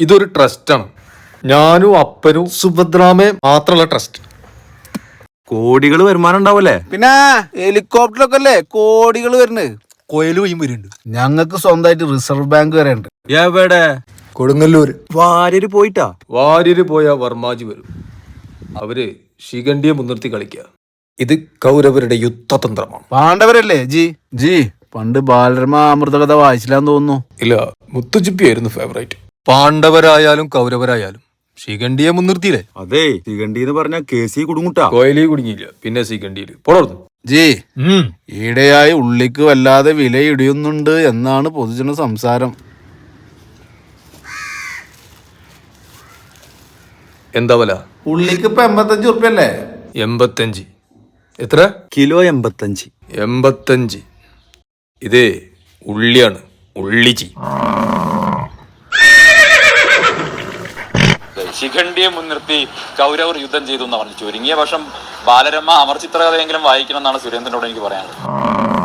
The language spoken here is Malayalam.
ഇതൊരു ട്രസ്റ്റാണ്. ഞാനും അപ്പനും സുഭദ്രാമയും മാത്രമുള്ള ട്രസ്റ്റ്. കോടികൾ വരുമാനം ഉണ്ടാവല്ലേ? പിന്നെ ഹെലികോപ്റ്ററൊക്കെ അല്ലേ കോടികൾ വരുന്നത്. കൊയലും വരുന്നുണ്ട്. ഞങ്ങൾക്ക് സ്വന്തമായിട്ട് റിസർവ് ബാങ്ക് വരെ ഉണ്ട്. എവിടെ? കൊടുങ്ങല്ലൂര്. വാര്യര് പോയിട്ടാ? വാര്യര് പോയ വർമാജി വരും. അവര് ശിഖണ്ഡിയെ മുൻനിർത്തി കളിക്കുക. ഇത് കൗരവരുടെ യുദ്ധതന്ത്രമാണ്. പാണ്ഡവരല്ലേ ജി പണ്ട് ബാലരമ അമൃതകഥ വായിച്ചില്ലാന്ന് തോന്നുന്നു. ഇല്ല, മുത്തുച്ചിപ്പിയായിരുന്നു ഫേവറേറ്റ്. പാണ്ഡവരായാലും കൗരവരായാലും ശിഖണ്ഡിയെ മുൻനിർത്തിയില്ലേ? അതെ, ശിഖണ്ഡി എന്ന് പറഞ്ഞ കേസി കുടുങ്ങുട്ടാ. കോയലി കുടുങ്ങിയില്ല, പിന്നെ ശിഖണ്ഡിയില് പൊളർന്നു. ഈടെയായി ഉള്ളിക്ക് വല്ലാതെ വില ഇടിയുന്നുണ്ട് എന്നാണ് പൊതുജന സംസാരം. എന്താ വില? ഉള്ളിക്ക് ഇപ്പൊ 85 ഉറുപ്പ്യല്ലേ? 85. എത്ര? കിലോ 85. 85. ഇതേ ഉള്ളിയാണ്, ഉള്ളിച്ചി. ശിഖണ്ഡിയെ മുൻനിർത്തി കൗരവർ യുദ്ധം ചെയ്തു എന്ന് പറഞ്ഞു. ചുരുങ്ങിയ പക്ഷം ബാലരമ അമർചിത്ര കഥയെങ്കിലും വായിക്കണം എന്നാണ് സുരേന്ദ്രനോട് എനിക്ക് പറയാനുള്ളത്.